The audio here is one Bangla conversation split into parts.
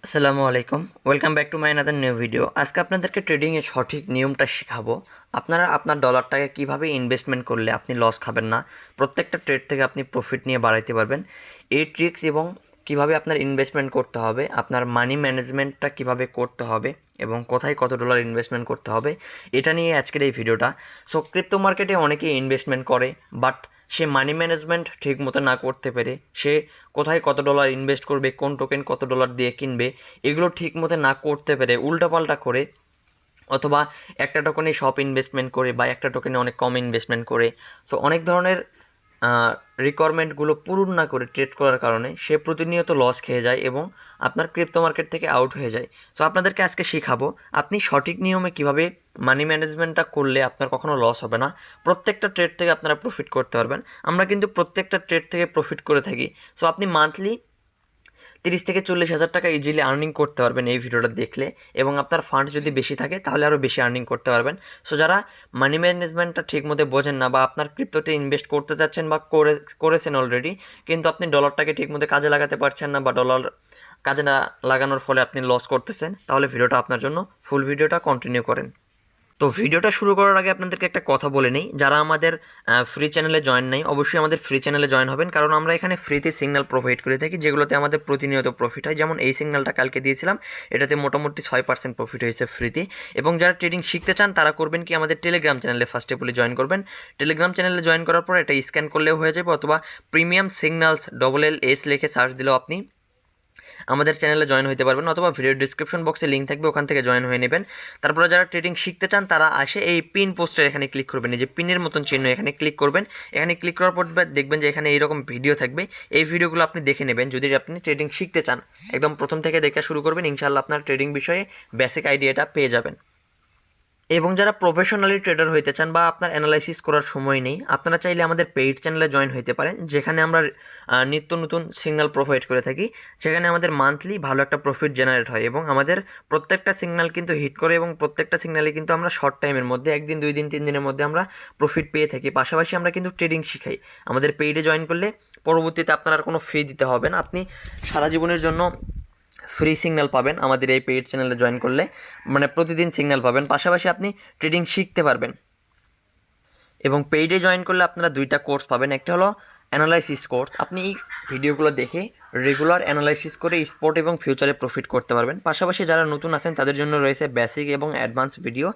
আসসালামু আলাইকুম, welcome back to my another new video. আজকে আপনাদেরকে ট্রেডিংয়ের সঠিক নিয়মটা শেখাবো। আপনারা আপনার ডলারটাকে কীভাবে ইনভেস্টমেন্ট করলে আপনি লস খাবেন না, প্রত্যেকটা ট্রেড থেকে আপনি প্রফিট নিয়ে বাড়াইতে পারবেন, এই ট্রিক্স এবং কিভাবে আপনার ইনভেস্টমেন্ট করতে হবে, আপনার মানি ম্যানেজমেন্টটা কিভাবে করতে হবে এবং কোথায় কত ডলার ইনভেস্টমেন্ট করতে হবে, এটা নিয়ে আজকের এই ভিডিওটা। সো ক্রিপ্টো মার্কেটে অনেকেই ইনভেস্টমেন্ট করে, বাট সে মানি ম্যানেজমেন্ট ঠিক মতো না করতে পেরে সে কোথায় কত ডলার ইনভেস্ট করবে, কোন টোকেন কত ডলার দিয়ে কিনবে, এগুলো ঠিক মতো না করতে পেরে উল্টাপাল্টা করে, অথবা একটা টোকেনে সব ইনভেস্টমেন্ট করে বা একটা টোকেনে অনেক কম ইনভেস্টমেন্ট করে, সো অনেক ধরনের রিকোয়ারমেন্টগুলো পূরণ না করে ট্রেড করার কারণে সে প্রতিনিয়ত লস খেয়ে যায় এবং আপনার ক্রিপ্টো মার্কেট থেকে আউট হয়ে যায়। সো আপনাদেরকে আজকে শেখাবো আপনি সঠিক নিয়মে কিভাবে মানি ম্যানেজমেন্টটা করলে আপনার কখনো লস হবে না, প্রত্যেকটা ট্রেড থেকে আপনারা প্রফিট করতে পারবেন। আমরা কিন্তু প্রত্যেকটা ট্রেড থেকে প্রফিট করে থাকি। সো আপনি মান্থলি 30 থেকে 40 হাজার টাকা ইজিলি আর্নিং করতে পারবেন এই ভিডিওটা দেখলে, এবং আপনার ফান্ড যদি বেশি থাকে তাহলে আরও বেশি আর্নিং করতে পারবেন। সো যারা মানি ম্যানেজমেন্টটা ঠিক মতো বোঝেন না বা আপনার ক্রিপ্টোতে ইনভেস্ট করতে চাচ্ছেন বা করেছেন অলরেডি, কিন্তু আপনি ডলারটাকে ঠিক মতো কাজে লাগাতে পারছেন না বা ডলার কাজে না লাগানোর ফলে আপনি লস করতেছেন, তাহলে ভিডিওটা আপনার জন্য। ফুল ভিডিওটা কন্টিনিউ করেন। তো ভিডিওটা শুরু করার আগে আপনাদেরকে একটা কথা বলে নেই, যারা আমাদের ফ্রি চ্যানেলে জয়েন নেই অবশ্যই আমাদের ফ্রি চ্যানেলে জয়েন হবেন, কারণ আমরা এখানে ফ্রিতে সিগন্যাল প্রোভাইড করে থাকি যেগুলোতে আমাদের প্রতিনিয়ত প্রফিট হয়। যেমন এই সিগন্যালটা কালকে দিয়েছিলাম, এটাতে মোটামুটি 6% প্রফিট হয়েছে ফ্রিতে। এবং যারা ট্রেডিং শিখতে চান তারা করবেন কি, আমাদের টেলিগ্রাম চ্যানেলে ফার্স্টে বলে জয়েন করবেন। টেলিগ্রাম চ্যানেলে জয়েন করার পর এটা স্ক্যান করলেও হয়ে যাবে, অথবা প্রিমিয়াম সিগন্যালস LLS লিখে সার্চ দিলেও আপনি আমাদের চ্যানেলে জয়েন হতে পারবেন, অথবা ভিডিও ডিসক্রিপশন বক্সে লিঙ্ক থাকবে, ওখান থেকে জয়েন হয়ে নেবেন। তারপরে যারা ট্রেডিং শিখতে চান তারা আসে এই পিন পোস্টার এখানে ক্লিক করবেন, এই যে পিনের মতন চিহ্ন এখানে ক্লিক করবেন। এখানে ক্লিক করার পর দেখবেন যে এখানে এইরকম ভিডিও থাকবে, এই ভিডিওগুলো আপনি দেখে নেবেন যদি আপনি ট্রেডিং শিখতে চান। একদম প্রথম থেকে দেখা শুরু করবেন, ইনশাআল্লাহ আপনার ট্রেডিং বিষয়ে বেসিক আইডিয়াটা পেয়ে যাবেন। এবং যারা প্রফেশনালি ট্রেডার হইতে চান বা আপনার অ্যানালাইসিস করার সময় নেই, আপনারা চাইলে আমাদের পেইড চ্যানেলে জয়েন হইতে পারেন, যেখানে আমরা নিত্য নতুন সিগন্যাল প্রোভাইড করে থাকি, সেখানে আমাদের মান্থলি ভালো একটা প্রফিট জেনারেট হয় এবং আমাদের প্রত্যেকটা সিগন্যাল কিন্তু হিট করে, এবং প্রত্যেকটা সিগন্যালে কিন্তু আমরা শর্ট টাইমের মধ্যে 1 দিন 2 দিন 3 দিনের মধ্যে আমরা প্রফিট পেয়ে থাকি। পাশাপাশি আমরা কিন্তু ট্রেডিং শিখাই। আমাদের পেইডে জয়েন করলে পরবর্তীতে আপনার আর কোনো ফি দিতে হবে না, আপনি সারা জীবনের জন্য ফ্রি সিগন্যাল পাবেন আমাদের এই পেইড চ্যানেলে জয়েন করলে, মানে প্রতিদিন সিগন্যাল পাবেন, পাশাপাশি আপনি ট্রেডিং শিখতে পারবেন। এবং পেইডে জয়েন করলে আপনারা 2টা কোর্স পাবেন, একটা হলো অ্যানালাইসিস কোর্স, আপনি এই ভিডিওগুলো দেখে রেগুলার অ্যানালাইসিস করে স্পট এবং ফিউচারে প্রফিট করতে পারবেন। পাশাপাশি যারা নতুন আছেন তাদের জন্য রয়েছে বেসিক এবং অ্যাডভান্স ভিডিও,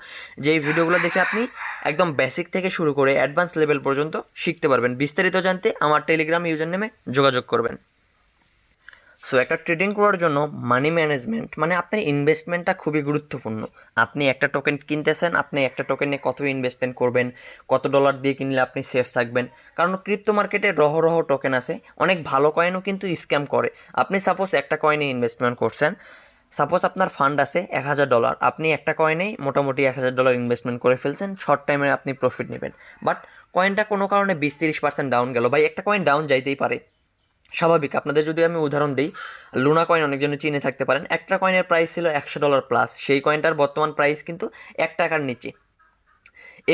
যেই ভিডিওগুলো দেখে আপনি একদম বেসিক থেকে শুরু করে অ্যাডভান্স লেভেল পর্যন্ত শিখতে পারবেন। বিস্তারিত জানতে আমার টেলিগ্রাম ইউজার নেমে যোগাযোগ করবেন। সো একটা ট্রেডিং করার জন্য মানি ম্যানেজমেন্ট মানে আপনার ইনভেস্টমেন্টটা খুবই গুরুত্বপূর্ণ। আপনি একটা টোকেন কিনতেছেন, আপনি একটা টোকেনে কত ইনভেস্টমেন্ট করবেন, কত ডলার দিয়ে কিনলে আপনি সেফ থাকবেন, কারণ ক্রিপ্টো মার্কেটে রহ টোকেন আছে, অনেক ভালো কয়েনও কিন্তু স্ক্যাম করে। আপনি সাপোজ একটা কয়েনে ইনভেস্টমেন্ট করছেন, সাপোজ আপনার ফান্ড আছে $1000, আপনি একটা কয়েনেই মোটামুটি $1000 ইনভেস্টমেন্ট করে ফেলছেন, শর্ট টাইমে আপনি প্রফিট নেবেন, বাট কয়েনটা কোনো কারণে 20-30% ডাউন গেল, বা একটা কয়েন ডাউন যাইতেই পারে, স্বাভাবিক। আপনাদের যদি আমি উদাহরণ দিই, লুনা কয়েন অনেকজনে চিনে থাকতে পারেন, একটা কয়েনের প্রাইস ছিল $100 প্লাস, সেই কয়েনটার বর্তমান প্রাইস কিন্তু $1 নিচে।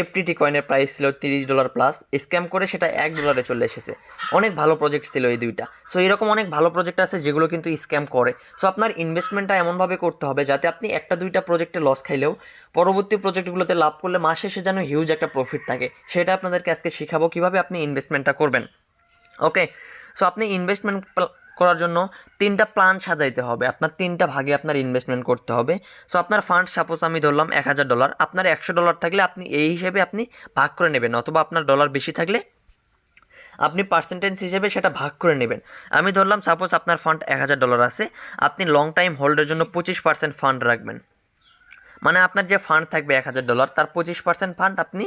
FTT কয়েনের প্রাইস ছিল $30 প্লাস, স্ক্যাম করে সেটা $1 চলে এসেছে। অনেক ভালো প্রজেক্ট ছিল এই দুইটা। সো এরকম অনেক ভালো প্রজেক্ট আছে যেগুলো কিন্তু স্ক্যাম করে। সো আপনার ইনভেস্টমেন্টটা এমনভাবে করতে হবে যাতে আপনি একটা দুইটা প্রজেক্টে লস খাইলেও পরবর্তী প্রজেক্টগুলোতে লাভ করলে মাস শেষে যেন হিউজ একটা প্রফিট থাকে, সেটা আপনাদেরকে আজকে শেখাবো কীভাবে আপনি ইনভেস্টমেন্টটা করবেন। ওকে, সো আপনি ইনভেস্টমেন্ট করার জন্য 3টা প্ল্যান সাজাইতে হবে, আপনার 3টা ভাগে আপনার ইনভেস্টমেন্ট করতে হবে। সো আপনার ফান্ড সাপোজ আমি ধরলাম $1000, আপনার $100 থাকলে আপনি এই হিসেবে আপনি ভাগ করে নেবেন, অথবা আপনার ডলার বেশি থাকলে আপনি পার্সেন্টেজ হিসেবে সেটা ভাগ করে নেবেন। আমি ধরলাম সাপোজ আপনার ফান্ড $1000 আছে, আপনি লং টাইম হোল্ডের জন্য 25% ফান্ড রাখবেন, মানে আপনার যে ফান্ড থাকবে $1000 তার 25% ফান্ড আপনি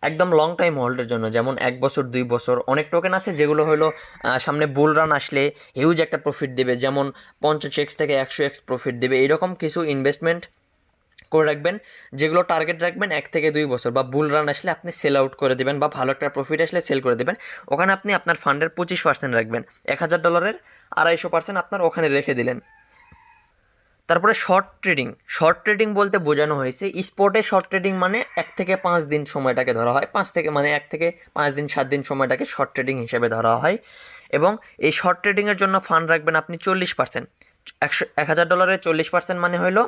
একদম লং টাইম হোল্ডের জন্য, যেমন 1 বছর 2 বছর। অনেক টোকেন আছে যেগুলো হলো সামনে বুল রান আসলে হিউজ একটা প্রফিট দেবে, যেমন 50x থেকে 100x প্রফিট দেবে, এরকম কিছু ইনভেস্টমেন্ট করে রাখবেন, যেগুলো টার্গেট রাখবেন 1 থেকে 2 বছর, বা বুল রান আসলে আপনি সেল আউট করে দেবেন, বা ভালো একটা প্রফিট আসলে সেল করে দেবেন। ওখানে আপনি আপনার ফান্ডের 25% রাখবেন, $1000-এর 250% আপনার ওখানে রেখে দিলেন। তারপরে শর্ট ট্রেডিং বলতে বোঝানো হয়েছে স্পটে শর্ট ট্রেডিং, মানে 1 থেকে 5 দিন সময়টাকে ধরা হয়, 1 থেকে 5 দিন 7 দিন সময়টাকে শর্ট ট্রেডিং হিসেবে ধরা হয়। এবং এই শর্ট ট্রেডিংয়ের জন্য ফান্ড রাখবেন আপনি 40%। $1000 40% মানে হলো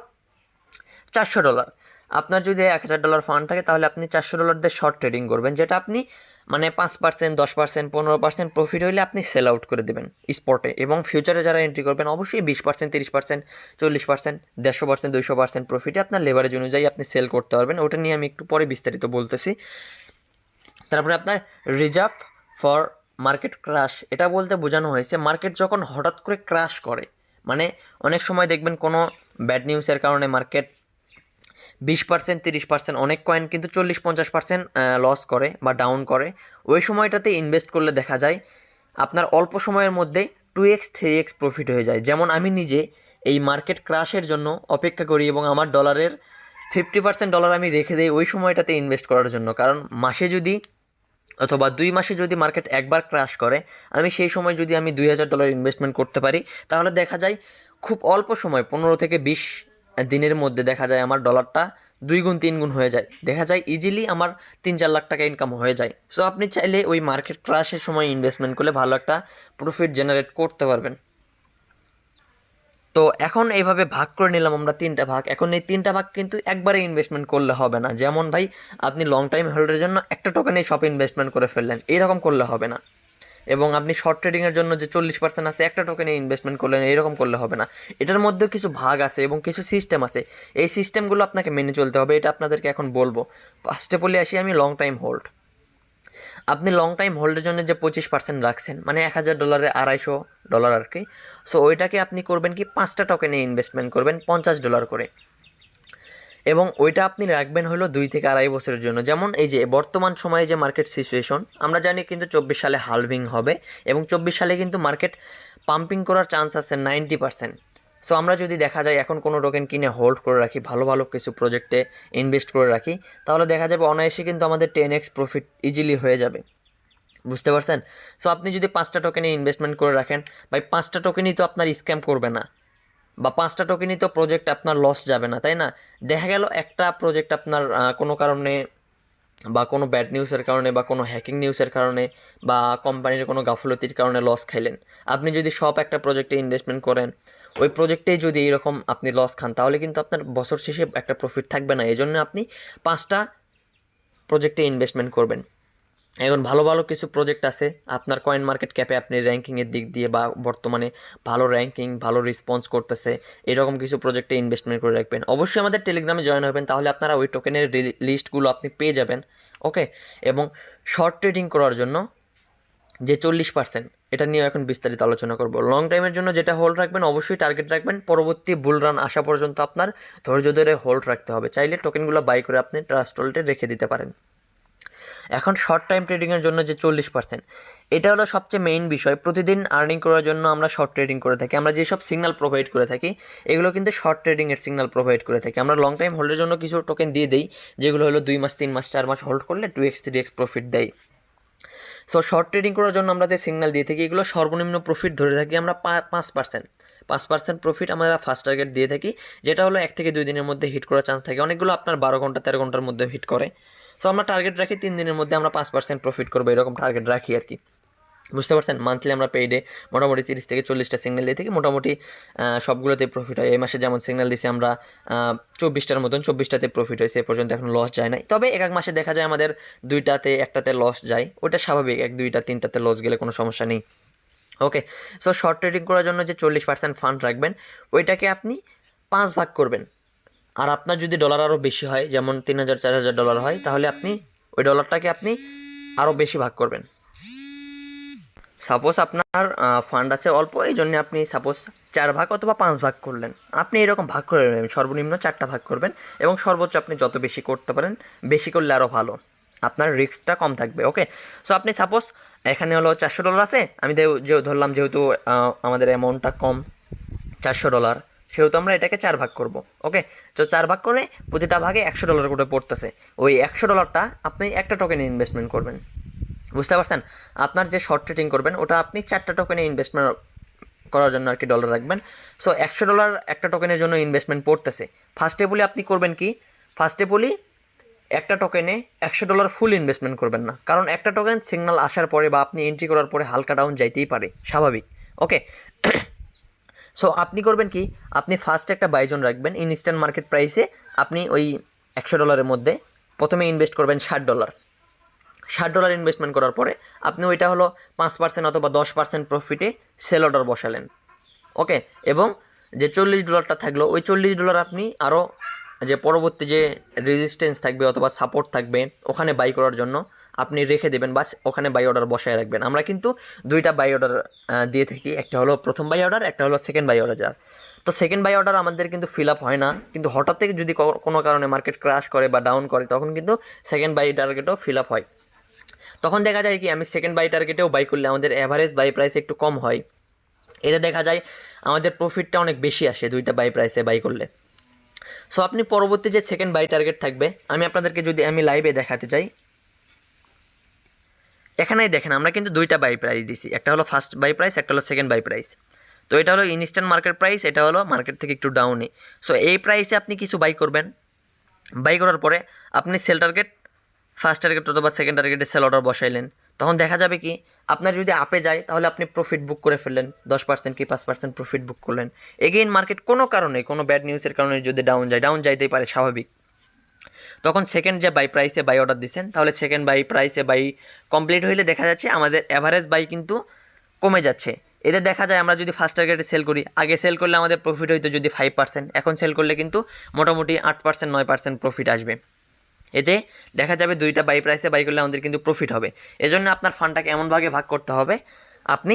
$400। আপনার যদি $1000 ফান্ড থাকে তাহলে আপনি $400 দিয়ে শর্ট ট্রেডিং করবেন, যেটা আপনি মানে 5%, 10%, 15% প্রফিট হইলে আপনি সেল আউট করে দেবেন স্পটে। এবং ফিউচারে যারা এন্ট্রি করবেন অবশ্যই 20%, 30%, 40%, 150%, 200% প্রফিটে আপনার লেভারেজ অনুযায়ী আপনি সেল করতে পারবেন। ওটা নিয়ে আমি একটু পরে বিস্তারিত বলতেছি। তারপরে আপনার রিজার্ভ ফর মার্কেট ক্রাশ, এটা বলতে বোঝানো হয়েছে মার্কেট যখন হঠাৎ করে ক্রাশ করে, মানে অনেক সময় দেখবেন কোনো ব্যাড নিউজের কারণে মার্কেট 20%, 30%, অনেক কয়েন কিন্তু 40-50% লস করে বা ডাউন করে। ওই সময়টাতে ইনভেস্ট করলে দেখা যায় আপনার অল্প সময়ের মধ্যে 2x 3x প্রফিট হয়ে যায়। যেমন আমি নিজে এই মার্কেট ক্রাশের জন্য অপেক্ষা করি এবং আমার ডলারের 50% ডলার আমি রেখে দিই ওই সময়টাতে ইনভেস্ট করার জন্য। কারণ মাসে যদি অথবা 2 মাসে যদি মার্কেট একবার ক্রাশ করে, আমি সেই সময় যদি আমি $2000 ইনভেস্টমেন্ট করতে পারি, তাহলে দেখা যায় খুব অল্প সময় 15 থেকে 20 দিনের মধ্যে দেখা যায় আমার ডলারটা 2 গুণ 3 গুণ হয়ে যায়। দেখা যায় ইজিলি আমার 3-4 লাখ টাকা ইনকাম হয়ে যায়। সো আপনি চাইলে ওই মার্কেট ক্রাশের সময় ইনভেস্টমেন্ট করলে ভালো একটা প্রফিট জেনারেট করতে পারবেন। তো এখন এইভাবে ভাগ করে নিলাম আমরা 3টা ভাগ। এখন এই 3টা ভাগ কিন্তু একবারে ইনভেস্টমেন্ট করলে হবে না। যেমন ভাই আপনি লং টাইম হোল্ডের জন্য একটা টোকেনে সব ইনভেস্টমেন্ট করে ফেললেন, এরকম করলে হবে না। এবং আপনি শর্ট ট্রেডিংয়ের জন্য যে 40% আছে একটা টোকেনে ইনভেস্টমেন্ট করলেন, এরকম করলে হবে না। এটার মধ্যে কিছু ভাগ আছে এবং কিছু সিস্টেম আছে, এই সিস্টেমগুলো আপনাকে মেনে চলতে হবে। এটা আপনাদেরকে এখন বলবো। ফার্স্টে বলে আসি আমি লং টাইম হোল্ড। আপনি লং টাইম হোল্ডের জন্য যে 25% রাখছেন, মানে $1000 $250 আর কি। সো ওইটাকে আপনি করবেন কি 5টা টোকেনে ইনভেস্টমেন্ট করবেন $50 করে, এবং ওইটা আপনি রাখবেন হলো 2 থেকে 2.5 বছরের জন্য। যেমন এই যে বর্তমান সময়ে যে মার্কেট সিচুয়েশন আমরা জানি কিন্তু 24 সালে হালভিং হবে এবং 24 সালে কিন্তু মার্কেট পাম্পিং করার চান্স আছে 90%। সো আমরা যদি দেখা যায় এখন কোনো টোকেন কিনে হোল্ড করে রাখি, ভালো ভালো কিছু প্রজেক্টে ইনভেস্ট করে রাখি, তাহলে দেখা যাবে অনায়াসে কিন্তু আমাদের 10x প্রফিট ইজিলি হয়ে যাবে। বুঝতে পারছেন? সো আপনি যদি 5টা টোকেনে ইনভেস্টমেন্ট করে রাখেন, ভাই 5টা টোকেনই তো আপনার স্ক্যাম করবে না, বা 5টা টোকেনই তো প্রজেক্ট আপনার লস যাবে না, তাই না? দেখা গেল একটা প্রজেক্ট আপনার কোনো কারণে বা কোনো ব্যাড নিউজের কারণে বা কোনো হ্যাকিং নিউজের কারণে বা কোম্পানির কোনো গাফলতির কারণে লস খাইলেন। আপনি যদি সব একটা প্রজেক্টে ইনভেস্টমেন্ট করেন, ওই প্রজেক্টেই যদি এরকম আপনি লস খান, তাহলে কিন্তু আপনার বছর শেষে একটা প্রফিট থাকবে না। এই জন্য আপনি 5টা প্রজেক্টে ইনভেস্টমেন্ট করবেন। এখন ভালো ভালো কিছু প্রজেক্ট আছে আপনার কয়েন মার্কেট ক্যাপে, আপনি র্যাঙ্কিংয়ের দিক দিয়ে বা বর্তমানে ভালো র্যাঙ্কিং, ভালো রেসপন্স করতেছে, এরকম কিছু প্রজেক্টে ইনভেস্টমেন্ট করে রাখবেন। অবশ্যই আমাদের টেলিগ্রামে জয়েন হবেন, তাহলে আপনারা ওই টোকেনের লিস্টগুলো আপনি পেয়ে যাবেন। ওকে। এবং শর্ট ট্রেডিং করার জন্য যে 40%, এটা নিয়ে এখন বিস্তারিত আলোচনা করব। লং টাইমের জন্য যেটা হোল্ড রাখবেন, অবশ্যই টার্গেট রাখবেন পরবর্তী বুল রান আসা পর্যন্ত আপনার ধৈর্য ধরে হোল্ড রাখতে হবে। চাইলে টোকেনগুলো বাই করে আপনি ট্রাস্ট হোল্ডে রেখে দিতে পারেন। এখন শর্ট টাইম ট্রেডিংয়ের জন্য যে 40%, এটা হলো সবচেয়ে মেইন বিষয়। প্রতিদিন আর্নিং করার জন্য আমরা শর্ট ট্রেডিং করে থাকি। আমরা যেসব সিগন্যাল প্রোভাইড করে থাকি, এগুলো কিন্তু শর্ট ট্রেডিংয়ের সিগন্যাল প্রোভাইড করে থাকি। আমরা লং টাইম হোল্ডের জন্য কিছু টোকেন দিয়ে দিই, যেগুলো হলো 2 মাস, 3 মাস, 4 মাস হোল্ড করলে 2x 3x প্রফিট দেয়। সো শর্ট ট্রেডিং করার জন্য আমরা যে সিগন্যাল দিয়ে থাকি, এগুলো সর্বনিম্ন প্রফিট ধরে থাকি আমরা 5%। 5% প্রফিট আমরা ফার্স্ট টার্গেট দিয়ে থাকি, যেটা হলো 1 থেকে 2 দিনের মধ্যে হিট করার চান্স থাকে। অনেকগুলো আপনার 12 ঘন্টা 13 ঘন্টার মধ্যে হিট করে। সো আমরা টার্গেট রাখি 3 দিনের মধ্যে আমরা 5% প্রফিট করবো, এরকম টার্গেট রাখি আর কি। বুঝতে পারছেন? মান্থলি আমরা পেইডে মোটামুটি 30 থেকে 40টা সিগন্যাল দিয়ে থাকি, মোটামুটি সবগুলোতে প্রফিট হয়। এই মাসে যেমন সিগন্যাল দিয়েছি আমরা 24টার মতন, 24টাতে প্রফিট হয়েছে এ পর্যন্ত, এখন লস যায় নাই। তবে এক এক মাসে দেখা যায় আমাদের 2টাতে 1টাতে লস যায়, ওটা স্বাভাবিক। 1 2টা 3টাতে লস গেলে কোনো সমস্যা নেই। ওকে। সো শর্ট ট্রেডিং করার জন্য যে 40% ফান্ড রাখবেন, ওইটাকে আপনি 5 ভাগ করবেন। আর আপনার যদি ডলার আরও বেশি হয়, যেমন $3000-4000 হয়, তাহলে আপনি ওই ডলারটাকে আপনি আরও বেশি ভাগ করবেন। সাপোজ আপনার ফান্ড আছে অল্প, এই জন্য আপনি সাপোজ 4 ভাগ অথবা 5 ভাগ করলেন। আপনি এরকম ভাগ করে নেবেন, সর্বনিম্ন 4টা ভাগ করবেন এবং সর্বোচ্চ আপনি যত বেশি করতে পারেন, বেশি করলে আরও ভালো, আপনার রিস্কটা কম থাকবে। ওকে। সো আপনি সাপোজ এখানে হলো $400 আছে, আমি ধরলাম যেহেতু আমাদের অ্যামাউন্টটা কম $400, সেহেতু আমরা এটাকে 4 ভাগ করব। ওকে। তো 4 ভাগ করে প্রতিটা ভাগে $100 করে পড়তেছে। ওই $100টা আপনি একটা টোকেনে ইনভেস্টমেন্ট করবেন। বুঝতে পারছেন? আপনার যে শর্ট ট্রেডিং করবেন, ওটা আপনি 4টা টোকেনে ইনভেস্টমেন্ট করার জন্য আর কি ডলার রাখবেন। সো $100 একটা টোকেনের জন্য ইনভেস্টমেন্ট পড়তেছে। ফার্স্টে বলি আপনি করবেন কি, ফার্স্টে বলি একটা টোকেনে $100 ফুল ইনভেস্টমেন্ট করবেন না, কারণ একটা টোকেন সিগন্যাল আসার পরে বা আপনি এন্ট্রি করার পরে হালকা ডাউন যাইতেই পারে, স্বাভাবিক। ওকে। সো আপনি করবেন কি, আপনি ফার্স্ট একটা বাইজন রাখবেন ইনস্ট্যান্ট মার্কেট প্রাইসে। আপনি ওই $100 মধ্যে প্রথমে ইনভেস্ট করবেন $60। $60 ইনভেস্টমেন্ট করার পরে আপনি ওইটা হলো 5% অথবা 10% প্রফিটে সেল অর্ডার বসালেন। ওকে, এবং যে $40টা থাকলো ওই $40 আপনি আরও যে পরবর্তী যে রেজিস্ট্যান্স থাকবে অথবা সাপোর্ট থাকবে ওখানে বাই করার জন্য আপনি রেখে দেবেন, বাস ওখানে বাই অর্ডার বসায় রাখবেন। আমরা কিন্তু দুইটা বাই অর্ডার দিয়ে থাকি, একটা হলো প্রথম বাই অর্ডার, একটা হলো সেকেন্ড বাই অর্ডার। তো সেকেন্ড বাই অর্ডার আমাদের কিন্তু ফিল আপ হয় না, কিন্তু হঠাৎ থেকে যদি কোনো কারণে মার্কেট ক্র্যাশ করে বা ডাউন করে তখন কিন্তু সেকেন্ড বাই টার্গেটও ফিল আপ হয়। তখন দেখা যায় কি আমি সেকেন্ড বাই টার্গেটেও বাই করলে আমাদের অ্যাভারেজ বাই প্রাইস একটু কম হয়, এতে দেখা যায় আমাদের প্রফিটটা অনেক বেশি আসে দুইটা বাই প্রাইসে বাই করলে। সো আপনি পরবর্তী যে সেকেন্ড বাই টার্গেট থাকবে আমি আপনাদেরকে যদি আমি লাইভে দেখাতে চাই, এখানেই দেখেন আমরা কিন্তু দুইটা বাই প্রাইস দিছি, একটা হলো ফার্স্ট বাই প্রাইস, একটা হলো সেকেন্ড বাই প্রাইস। তো এটা হলো ইনস্ট্যান্ট মার্কেট প্রাইস, এটা হলো মার্কেট থেকে একটু ডাউনে। সো এই প্রাইসে আপনি কিছু বাই করবেন, বাই করার পরে আপনি সেল টার্গেট ফার্স্ট টার্গেট অথবা সেকেন্ড টার্গেটে সেল অর্ডার বসাইলেন। তখন দেখা যাবে কি আপনার যদি আপে যায় তাহলে আপনি প্রফিট বুক করে ফেললেন, 10% কি 5% প্রফিট বুক করলেন। এগেইন মার্কেট কোনো কারণে কোনো ব্যাড নিউজের কারণে যদি ডাউন যায়, ডাউন যাইতেই পারে স্বাভাবিক, তখন সেকেন্ড যে বাই প্রাইসে বাই অর্ডার দিচ্ছেন তাহলে সেকেন্ড বাই প্রাইসে বাই কমপ্লিট হইলে দেখা যাচ্ছে আমাদের অ্যাভারেজ বাই কিন্তু কমে যাচ্ছে। এতে দেখা যায় আমরা যদি ফার্স্ট টার্গেটে সেল করি, আগে সেল করলে আমাদের প্রফিট হইতো যদি 5%, এখন সেল করলে কিন্তু মোটামুটি 8% 9% প্রফিট আসবে। এতে দেখা যাবে দুইটা বাই প্রাইসে বাই করলে আমাদের কিন্তু প্রফিট হবে। এজন্য আপনার ফান্ডটাকে এমনভাবে ভাগ করতে হবে, আপনি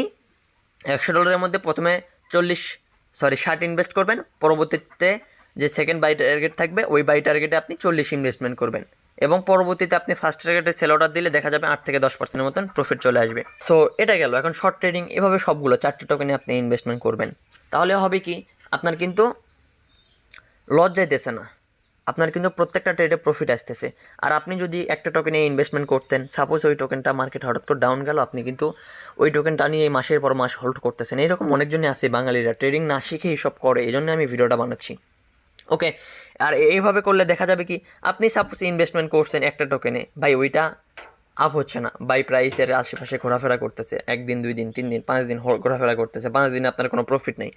$100 মধ্যে প্রথমে 60 ইনভেস্ট করবেন, পরবর্তীতে যে সেকেন্ড বাই টার্গেট থাকবে ওই বাই টার্গেটে আপনি 40 ইনভেস্টমেন্ট করবেন, এবং পরবর্তীতে আপনি ফার্স্ট টার্গেটে সেল অর্ডার দিলে দেখা যাবে 8 থেকে 10%-এর মতন প্রফিট চলে আসবে। সো এটা গেল। এখন শর্ট ট্রেডিং এভাবে সবগুলো 4টে টোকেনে আপনি ইনভেস্টমেন্ট করবেন, তাহলে হবে কি আপনার কিন্তু লস যাইতেছে না, আপনার কিন্তু প্রত্যেকটা ট্রেডে প্রফিট আসতেছে। আর আপনি যদি একটা টোকেনে ইনভেস্টমেন্ট করতেন, সাপোজ ওই টোকেনটা মার্কেট হঠাৎ করে ডাউন গেল, আপনি কিন্তু ওই টোকেনটা নিয়ে মাসের পর মাস হোল্ড করতেছেন। এইরকম অনেকজনই আছে বাঙালিরা ট্রেডিং না শিখে এইসব করে, এই জন্য আমি ভিডিওটা বানাচ্ছি। ওকে, আর এইভাবে করলে দেখা যাবে কি আপনি সাপোজ ইনভেস্টমেন্ট করছেন একটা টোকেনে, ভাই ওইটা আপ হচ্ছে না, বাই প্রাইসের আশেপাশে ঘোরাফেরা করতেছে, 1 দিন 2 দিন 3 দিন 5 দিন ঘোরাফেরা করতেছে, 5 দিনে আপনার কোনো প্রফিট নেই,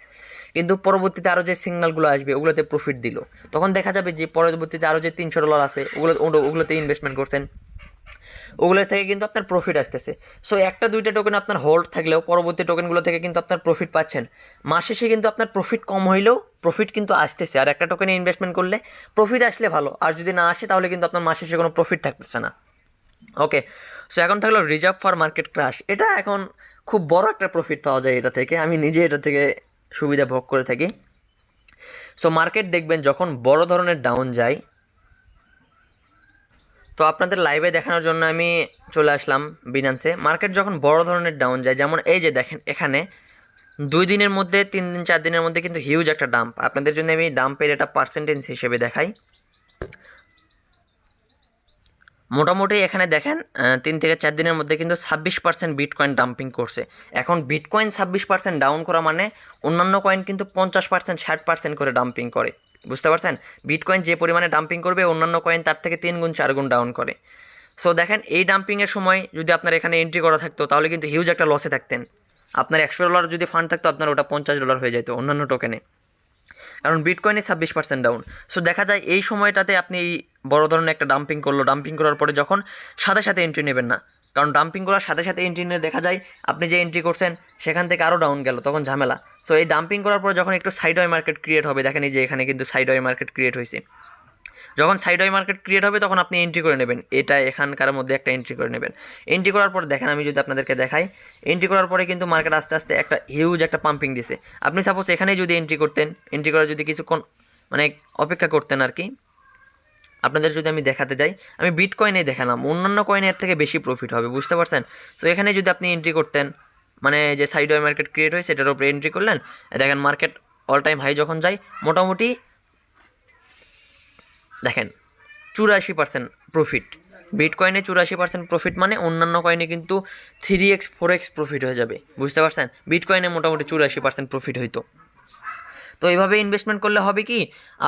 কিন্তু পরবর্তীতে আরও যে সিগনালগুলো আসবে ওগুলোতে প্রফিট দিল, তখন দেখা যাবে যে পরবর্তীতে আরও যে $300 আছে ওগুলোতে ইনভেস্টমেন্ট করছেন, ওগুলো থেকে কিন্তু আপনার প্রফিট আসতেছে। সো একটা দুইটা টোকেন আপনার হোল্ড থাকলেও পরবর্তী টোকেনগুলো থেকে কিন্তু আপনার প্রফিট পাচ্ছেন। মাস শেষে কিন্তু আপনার প্রফিট কম হইলেও প্রফিট কিন্তু আসতেছে। আর একটা টোকেনে ইনভেস্টমেন্ট করলে প্রফিট আসলে ভালো, আর যদি না আসে তাহলে কিন্তু আপনার মাস শেষে কোনো প্রফিট থাকতেছে না। ওকে, সো এখন থাকলো রিজার্ভ ফর মার্কেট ক্র্যাশ। এটা এখন খুব বড় একটা প্রফিট পাওয়া যায় এটা থেকে, আমি নিজে এটা থেকে সুবিধা ভোগ করে থাকি। সো মার্কেট দেখবেন যখন বড় ধরনের ডাউন যায়, তো আপনাদের লাইভে দেখানোর জন্য আমি চলে আসলাম বিনান্সে। মার্কেট যখন বড় ধরনের ডাউন যায়, যেমন এই যে দেখেন এখানে 2 দিনের মধ্যে 3 দিন 4 দিনের মধ্যে কিন্তু হিউজ একটা ডাম্প, আপনাদের জন্য আমি ডাম্পের এটা পার্সেন্টেজ হিসেবে দেখাই। মোটামুটি এখানে দেখেন 3 থেকে 4 দিনের মধ্যে কিন্তু 26% বিটকয়েন ডাম্পিং করছে। এখন বিটকয়েন 26% ডাউন করা মানে অন্যান্য কয়েন কিন্তু 50% 60% করে ডাম্পিং করে, বুঝতে পারছেন? বিটকয়েন যে পরিমাণে ডাম্পিং করবে অন্যান্য কয়েন তার থেকে 3 গুণ 4 গুণ ডাউন করে। সো দেখেন এই ডাম্পিংয়ের সময় যদি আপনার এখানে এন্ট্রি করা থাকতো তাহলে কিন্তু হিউজ একটা লসে থাকতেন। আপনার $100 যদি ফান্ড থাকতো আপনার ওটা $50 হয়ে যেত অন্যান্য টোকেনে, কারণ বিটকয়েনে 26% ডাউন। সো দেখা যায় এই সময়টাতে আপনি এই বড় ধরনের একটা ডাম্পিং করলো, ডাম্পিং করার পরে যখন সাথে সাথে এন্ট্রি নেবেন না, কারণ ডাম্পিং করার সাথে সাথে এন্ট্রি নিয়ে দেখা যায় আপনি যে এন্ট্রি করছেন সেখান থেকে আরও ডাউন গেল, তখন ঝামেলা। সো এই ডাম্পিং করার পরে যখন একটু সাইডওয়ে মার্কেট ক্রিয়েট হবে, দেখেন এই যে এখানে কিন্তু সাইডওয়ে মার্কেট ক্রিয়েট হয়েছে, যখন সাইডওয়ে মার্কেট ক্রিয়েট হবে তখন আপনি এন্ট্রি করে নেবেন, এটা এখানকার মধ্যে একটা এন্ট্রি করে নেবেন। এন্ট্রি করার পর দেখেন আমি যদি আপনাদেরকে দেখাই, এন্ট্রি করার পরে কিন্তু মার্কেট আস্তে আস্তে একটা হিউজ একটা পাম্পিং দিছে। আপনি সাপোজ এখানেই যদি এন্ট্রি করতেন, এন্ট্রি করে যদি কিছুক্ষণ মানে অপেক্ষা করতেন আর কি, আপনাদের যদি আমি দেখাতে যাই, আমি বিটকয়েনেই দেখালাম, অন্যান্য কয়েনের থেকে বেশি প্রফিট হবে, বুঝতে পারছেন? সো এখানে যদি আপনি এন্ট্রি করতেন, মানে যে সাইডওয়ে মার্কেট ক্রিয়েট হয়েছে সেটার উপরে এন্ট্রি করলেন, দেখেন মার্কেট অল টাইম হাই যখন যায় মোটামুটি দেখেন 84% প্রফিট, বিটকয়েনে 84% প্রফিট মানে অন্যান্য কয়েনে কিন্তু 3x 4x প্রফিট হয়ে যাবে, বুঝতে পারছেন? বিটকয়েনে মোটামুটি 84% প্রফিট হইতো। তো এইভাবে ইনভেস্টমেন্ট করলে হবে কি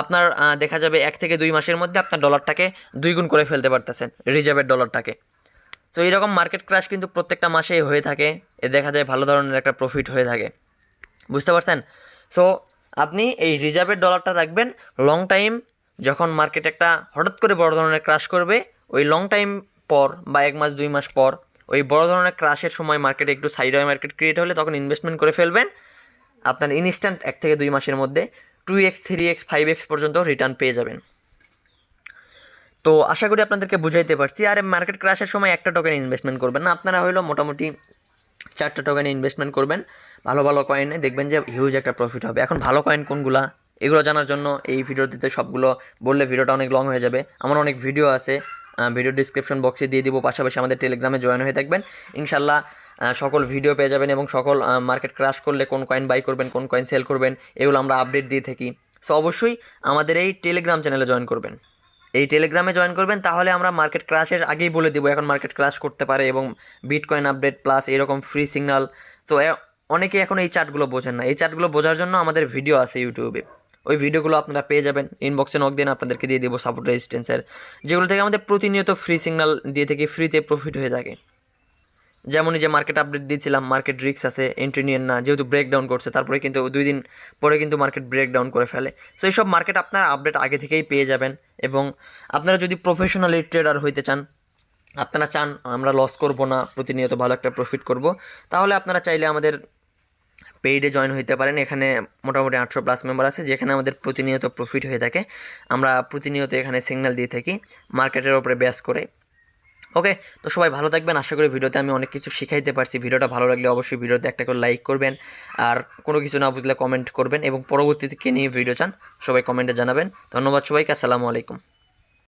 আপনার দেখা যাবে 1 থেকে 2 মাসের মধ্যে আপনার ডলারটাকে 2 গুণ করে ফেলতে পারতেছেন, রিজার্ভের ডলারটাকে। তো এইরকম মার্কেট ক্র্যাশ কিন্তু প্রত্যেকটা মাসেই হয়ে থাকে, এ দেখা যায় ভালো ধরনের একটা প্রফিট হয়ে থাকে, বুঝতে পারছেন? সো আপনি এই রিজার্ভের ডলারটা রাখবেন লং টাইম, যখন মার্কেট একটা হঠাৎ করে বড় ধরনের ক্রাশ করবে, ওই লং টাইম পর বা 1 মাস 2 মাস পর ওই বড় ধরনের ক্রাশের সময় মার্কেটে একটু সাইডওয়ে মার্কেট ক্রিয়েট হলে তখন ইনভেস্টমেন্ট করে ফেলবেন। আপনার ইনস্ট্যান্ট 1 থেকে 2 মাসের মধ্যে 2x 3x 5x পর্যন্ত রিটার্ন পেয়ে যাবেন। তো আশা করি আপনাদেরকে বুঝাইতে পারছি। আর মার্কেট ক্রাশের সময় একটা টোকেন ইনভেস্টমেন্ট করবেন না, আপনারা হলো মোটামুটি 4টা টোকেনে ইনভেস্টমেন্ট করবেন ভালো ভালো কয়েনে, দেখবেন যে হিউজ একটা প্রফিট হবে। এখন ভালো কয়েন কোনগুলা এগুলো জানার জন্য এই ভিডিওটিতে সবগুলো বললে ভিডিওটা অনেক লং হয়ে যাবে। আমার অনেক ভিডিও আছে, ভিডিও ডিসক্রিপশন বক্সে দিয়ে দিব, পাশাপাশি আমাদের টেলিগ্রামে জয়েন হয়ে থাকবেন। ইনশাল্লাহ সকল ভিডিও পেয়ে যাবেন এবং সকল মার্কেট ক্রাশ করলে কোন কয়েন বাই করবেন, কোন কয়েন সেল করবেন, এগুলো আমরা আপডেট দিয়ে থাকি। সো অবশ্যই আমাদের এই টেলিগ্রাম চ্যানেলে জয়েন করবেন। এই টেলিগ্রামে জয়েন করবেন, তাহলে আমরা মার্কেট ক্রাশের আগেই বলে দেবো এখন মার্কেট ক্রাশ করতে পারে এবং বিটকয়েন আপডেট প্লাস এরকম ফ্রি সিগন্যাল। তো অনেকে এখন এই চার্টগুলো বোঝেন না, এই চার্টগুলো বোঝার জন্য আমাদের ভিডিও আছে ইউটিউবে, ওই ভিডিওগুলো আপনারা পেয়ে যাবেন। ইনবক্সে নক দিন, আপনাদেরকে দিয়ে দেবো সাপোর্ট রেজিস্ট্যান্সের, যেগুলো থেকে আমাদের প্রতিনিয়ত ফ্রি সিগন্যাল দিয়ে থেকে ফ্রিতে প্রফিট হয়ে থাকে। যেমনই যে মার্কেট আপডেট দিয়েছিলাম, মার্কেট রিস্ক আছে, এন্ট্রি নিয়েন না, যেহেতু ব্রেকডাউন করছে, তারপরে কিন্তু 2 দিন পরে কিন্তু মার্কেট ব্রেকডাউন করে ফেলে। সো এইসব মার্কেট আপনারা আপডেট আগে থেকেই পেয়ে যাবেন। এবং আপনারা যদি প্রফেশনালি ট্রেডার হইতে চান, আপনারা চান আমরা লস করব না, প্রতিনিয়ত ভালো একটা প্রফিট করব, তাহলে আপনারা চাইলে আমাদের পেইডে জয়েন হইতে পারেন। এখানে মোটামুটি 800+ মেম্বার আছে, যেখানে আমাদের প্রতিনিয়ত প্রফিট হয়ে থাকে। আমরা প্রতিনিয়ত এখানে সিগন্যাল দিয়ে থাকি মার্কেটের ওপরে বেস করে। ওকে, তো সবাই ভালো থাকবেন। আশা করি ভিডিওতে আমি অনেক কিছু শিখাইতে পারছি। ভিডিওটা ভালো লাগলে অবশ্যই ভিডিওতে একটা করে লাইক করবেন, আর কোনো কিছু না বুঝলে কমেন্ট করবেন, এবং পরবর্তীতে কে নিয়ে ভিডিও চান সবাই কমেন্টে জানাবেন। ধন্যবাদ সবাইকে, আসসালামু আলাইকুম।